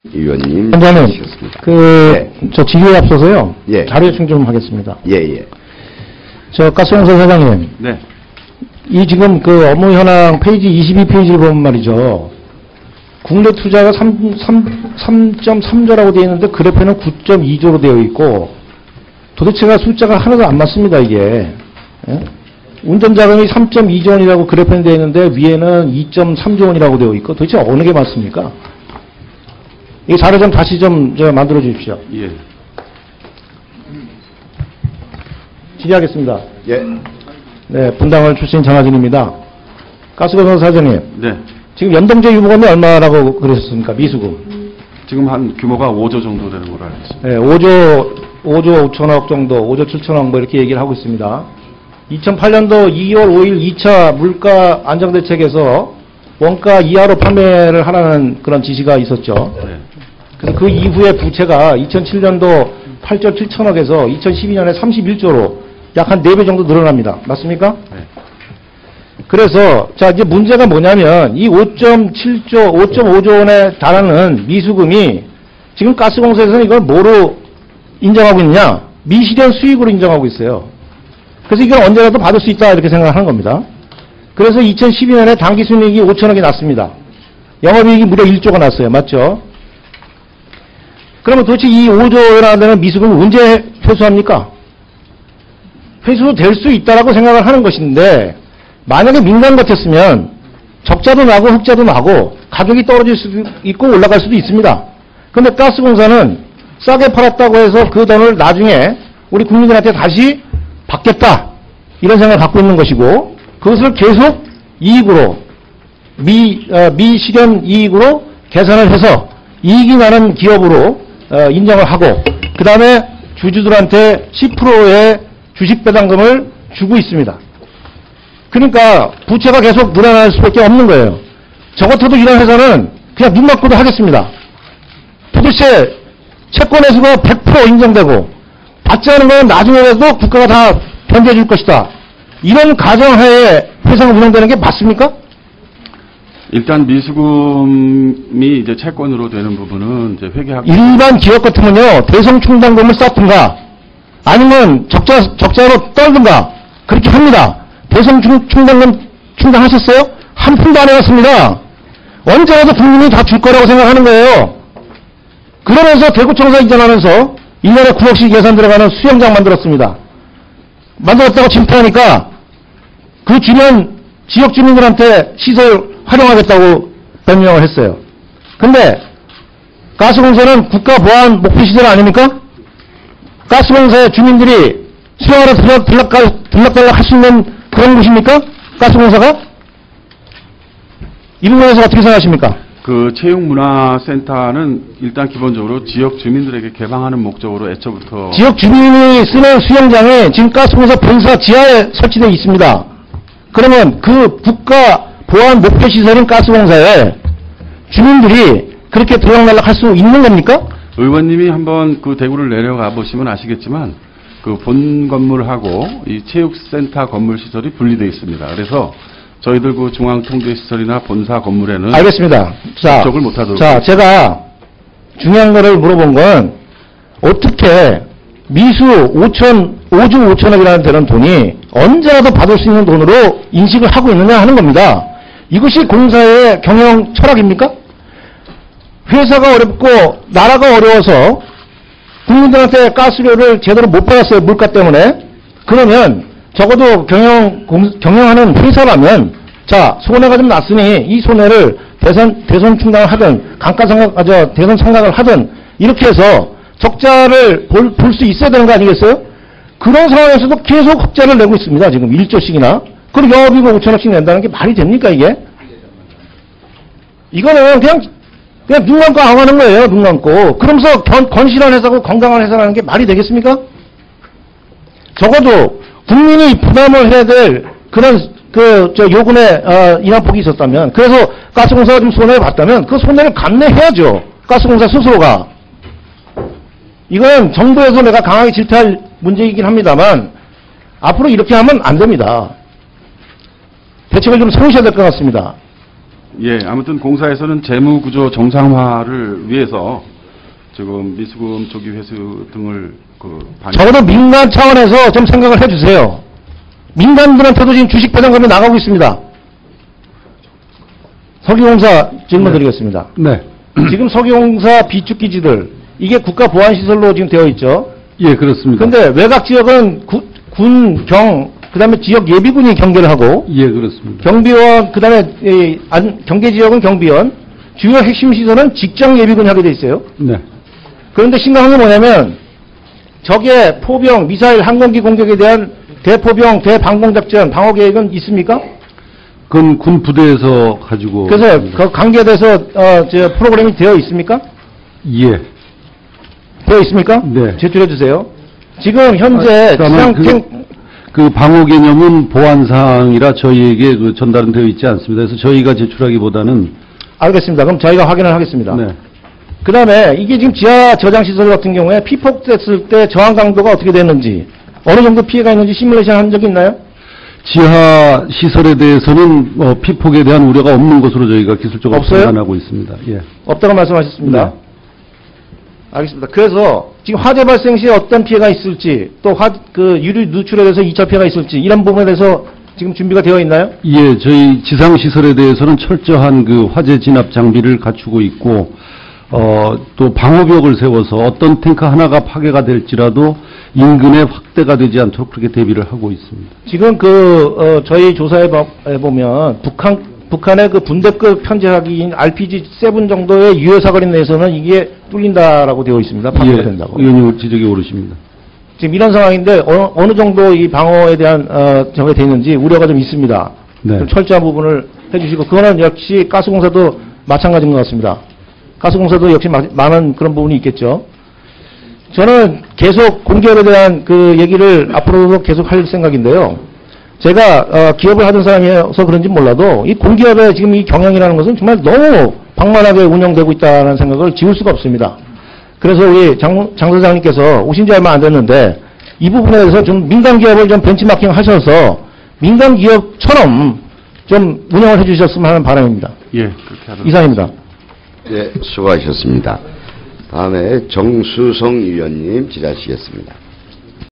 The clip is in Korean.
의원님. 원장님, 저 질의에 앞서서요. 예. 자료 요청 좀 하겠습니다. 예. 저 가스공사 사장님. 네. 이 지금 그 업무 현황 페이지 22페이지를 보면 말이죠. 국내 투자가 3.3조라고 되어 있는데 그래프는 9.2조로 되어 있고 도대체가 숫자가 하나도 안 맞습니다, 이게. 예? 운전자금이 3.2조 원이라고 그래프는 되어 있는데 위에는 2.3조 원이라고 되어 있고 도대체 어느 게 맞습니까? 이 자료 좀 다시 좀 만들어 주십시오. 예. 질의하겠습니다. 예. 네, 분당을 출신 장하진입니다. 가스공사 사장님. 네. 지금 연동제 유보금이 얼마라고 그러셨습니까? 미수금. 지금 한 규모가 5조 정도 되는 걸로 알고 있습니다. 네, 5조 5천억 정도, 5조 7천억 뭐 이렇게 얘기를 하고 있습니다. 2008년도 2월 5일 2차 물가 안정대책에서 원가 이하로 판매를 하라는 그런 지시가 있었죠. 네. 그래서 그 이후에 부채가 2007년도 8조 7천억에서 2012년에 31조로 약 한 4배 정도 늘어납니다. 맞습니까? 네. 그래서 자 이제 문제가 뭐냐면 이 5.7조, 5.5조 원에 달하는 미수금이 지금 가스공사에서는 이걸 뭐로 인정하고 있느냐? 미실현 수익으로 인정하고 있어요. 그래서 이걸 언제라도 받을 수 있다 이렇게 생각하는 겁니다. 그래서 2012년에 당기순이익이 5천억이 났습니다. 영업이익이 무려 1조가 났어요. 맞죠? 그러면 도대체 이 5조라는 미수금을 언제 회수합니까? 회수될 수 있다라고 생각을 하는 것인데 만약에 민간 같았으면 적자도 나고 흑자도 나고 가격이 떨어질 수도 있고 올라갈 수도 있습니다. 그런데 가스공사는 싸게 팔았다고 해서 그 돈을 나중에 우리 국민들한테 다시 받겠다 이런 생각을 갖고 있는 것이고 그것을 계속 이익으로 미실현 이익으로 계산을 해서 이익이 나는 기업으로 인정을 하고 그 다음에 주주들한테 10%의 주식 배당금을 주고 있습니다. 그러니까 부채가 계속 늘어날 수밖에 없는 거예요. 저 같아도 이런 회사는 그냥 눈 감고도 하겠습니다. 도대체 채권회수가 100% 인정되고 받지 않은 건 나중에라도 국가가 다 견제해줄 것이다. 이런 가정하에 회사가 운영되는 게 맞습니까? 일단 미수금이 이제 채권으로 되는 부분은 이제 회계학 일반 기업 같으면요 대성 충당금을 쌓든가 아니면 적자로 떨든가 그렇게 합니다. 대성 충당금 충당하셨어요? 한 푼도 안 해왔습니다. 언제라도 국민이 다 줄 거라고 생각하는 거예요. 그러면서 대구청사 이전하면서 1년에 9억씩 예산 들어가는 수영장 만들었습니다. 만들었다고 침투하니까 그 주변 지역 주민들한테 시설 활용하겠다고 변명을 했어요. 근데 가스공사는 국가보안 목표시설 아닙니까? 가스공사의 주민들이 수영하러 들락달락 할 수 있는 그런 곳입니까? 가스공사가? 이 부분에서 어떻게 생각하십니까? 그 체육문화센터는 일단 기본적으로 지역 주민들에게 개방하는 목적으로 애초부터 지역 주민이 쓰는 수영장에 지금 가스공사 본사 지하에 설치되어 있습니다. 그러면 그 국가 보안 목표 시설인 가스공사에 주민들이 그렇게 들락날락 할 수 있는 겁니까? 의원님이 한번 그 대구를 내려가 보시면 아시겠지만 그 본 건물하고 이 체육센터 건물 시설이 분리되어 있습니다. 그래서 저희들 그 중앙통제시설이나 본사 건물에는 알겠습니다. 접촉을 못하도록. 자, 제가 중요한 거를 물어본 건 어떻게 미수 5조 5천억이라는 되는 돈이 언제라도 받을 수 있는 돈으로 인식을 하고 있느냐 하는 겁니다. 이것이 공사의 경영 철학입니까? 회사가 어렵고 나라가 어려워서 국민들한테 가스료를 제대로 못 받았어요. 물가 때문에. 그러면 적어도 경영하는 회사라면 자 손해가 좀 났으니 이 손해를 대선 충당을 하든 대선 상각을 하든 이렇게 해서 적자를 볼 수 있어야 되는 거 아니겠어요? 그런 상황에서도 계속 흑자를 내고 있습니다. 지금 1조씩이나. 그리고 영업이익 5천억씩 낸다는 게 말이 됩니까 이게? 이거는 그냥 눈 감고 앙하는 거예요. 눈 감고. 그러면서 건실한 회사고 건강한 회사라는 게 말이 되겠습니까? 적어도 국민이 부담을 해야 될 그런 요금의 인하폭이 있었다면 그래서 가스공사가 좀 손해를 봤다면 그 손해를 감내해야죠. 가스공사 스스로가. 이건 정부에서 내가 강하게 질타할 문제이긴 합니다만 앞으로 이렇게 하면 안 됩니다. 대책을 좀 세우셔야 될 것 같습니다. 예, 아무튼 공사에서는 재무 구조 정상화를 위해서 지금 미수금 조기 회수 등을 적어도 민간 차원에서 좀 생각을 해주세요. 민간들한테도 지금 주식 배당금이 나가고 있습니다. 석유공사 질문 드리겠습니다. 네. 지금 석유공사 비축기지들 이게 국가 보안시설로 지금 되어 있죠. 예, 그렇습니다. 그런데 외곽 지역은 군, 경, 그다음에 지역 예비군이 경계를 하고 예, 그렇습니다. 경비원, 그다음에 경계 지역은 경비원, 주요 핵심 시설은 직장 예비군이 하게 돼 있어요. 네. 그런데 심각한 게 뭐냐면 적의 포병, 미사일, 항공기 공격에 대한 대포병, 대방공작전, 방어 계획은 있습니까? 그건 군 부대에서 가지고. 그래서 그 관계돼서 저 프로그램이 되어 있습니까? 예. 되어 있습니까? 네. 제출해 주세요. 지금 현재 그 방어 개념은 보안 사항이라 저희에게 그 전달은 되어 있지 않습니다. 그래서 저희가 제출하기보다는. 알겠습니다. 그럼 저희가 확인을 하겠습니다. 네. 그 다음에 이게 지금 지하 저장 시설 같은 경우에 피폭됐을 때 저항 강도가 어떻게 되는지, 어느 정도 피해가 있는지 시뮬레이션 한 적이 있나요? 지하 시설에 대해서는 피폭에 대한 우려가 없는 것으로 저희가 기술적으로 없어요? 판단하고 있습니다. 예. 없다고 말씀하셨습니다. 네. 알겠습니다. 그래서 지금 화재 발생 시에 어떤 피해가 있을지, 또 유류 누출에 대해서 2차 피해가 있을지, 이런 부분에 대해서 지금 준비가 되어 있나요? 예, 저희 지상 시설에 대해서는 철저한 그 화재 진압 장비를 갖추고 있고, 또 방어벽을 세워서 어떤 탱크 하나가 파괴가 될지라도 인근에 확대가 되지 않도록 그렇게 대비를 하고 있습니다. 지금 저희 조사에 보면 북한의 그 분대급 편제하기인 RPG-7 정도의 유효 사거리 내에서는 이게 뚫린다라고 되어 있습니다. 파괴가 된다고. 의원님 지적이 옳으십니다. 지금 이런 상황인데 어느 정도 이 방어에 대한 저게 되는지 우려가 좀 있습니다. 네. 좀 철저한 부분을 해주시고, 그거는 역시 가스공사도 마찬가지인 것 같습니다. 가스공사도 역시 많은 그런 부분이 있겠죠. 저는 계속 공기업에 대한 그 얘기를 앞으로도 계속 할 생각인데요. 제가 기업을 하던 사람이어서 그런지 몰라도 이 공기업의 지금 이 경영이라는 것은 정말 너무 방만하게 운영되고 있다는 생각을 지울 수가 없습니다. 그래서 우리 장 소장님께서 오신 지 얼마 안 됐는데 이 부분에 대해서 좀 민간 기업을 좀 벤치마킹 하셔서 민간 기업처럼 좀 운영을 해주셨으면 하는 바람입니다. 예, 그렇게 하도록 이상입니다. 네, 수고하셨습니다. 다음에 정수성 위원님 질의하시겠습니다.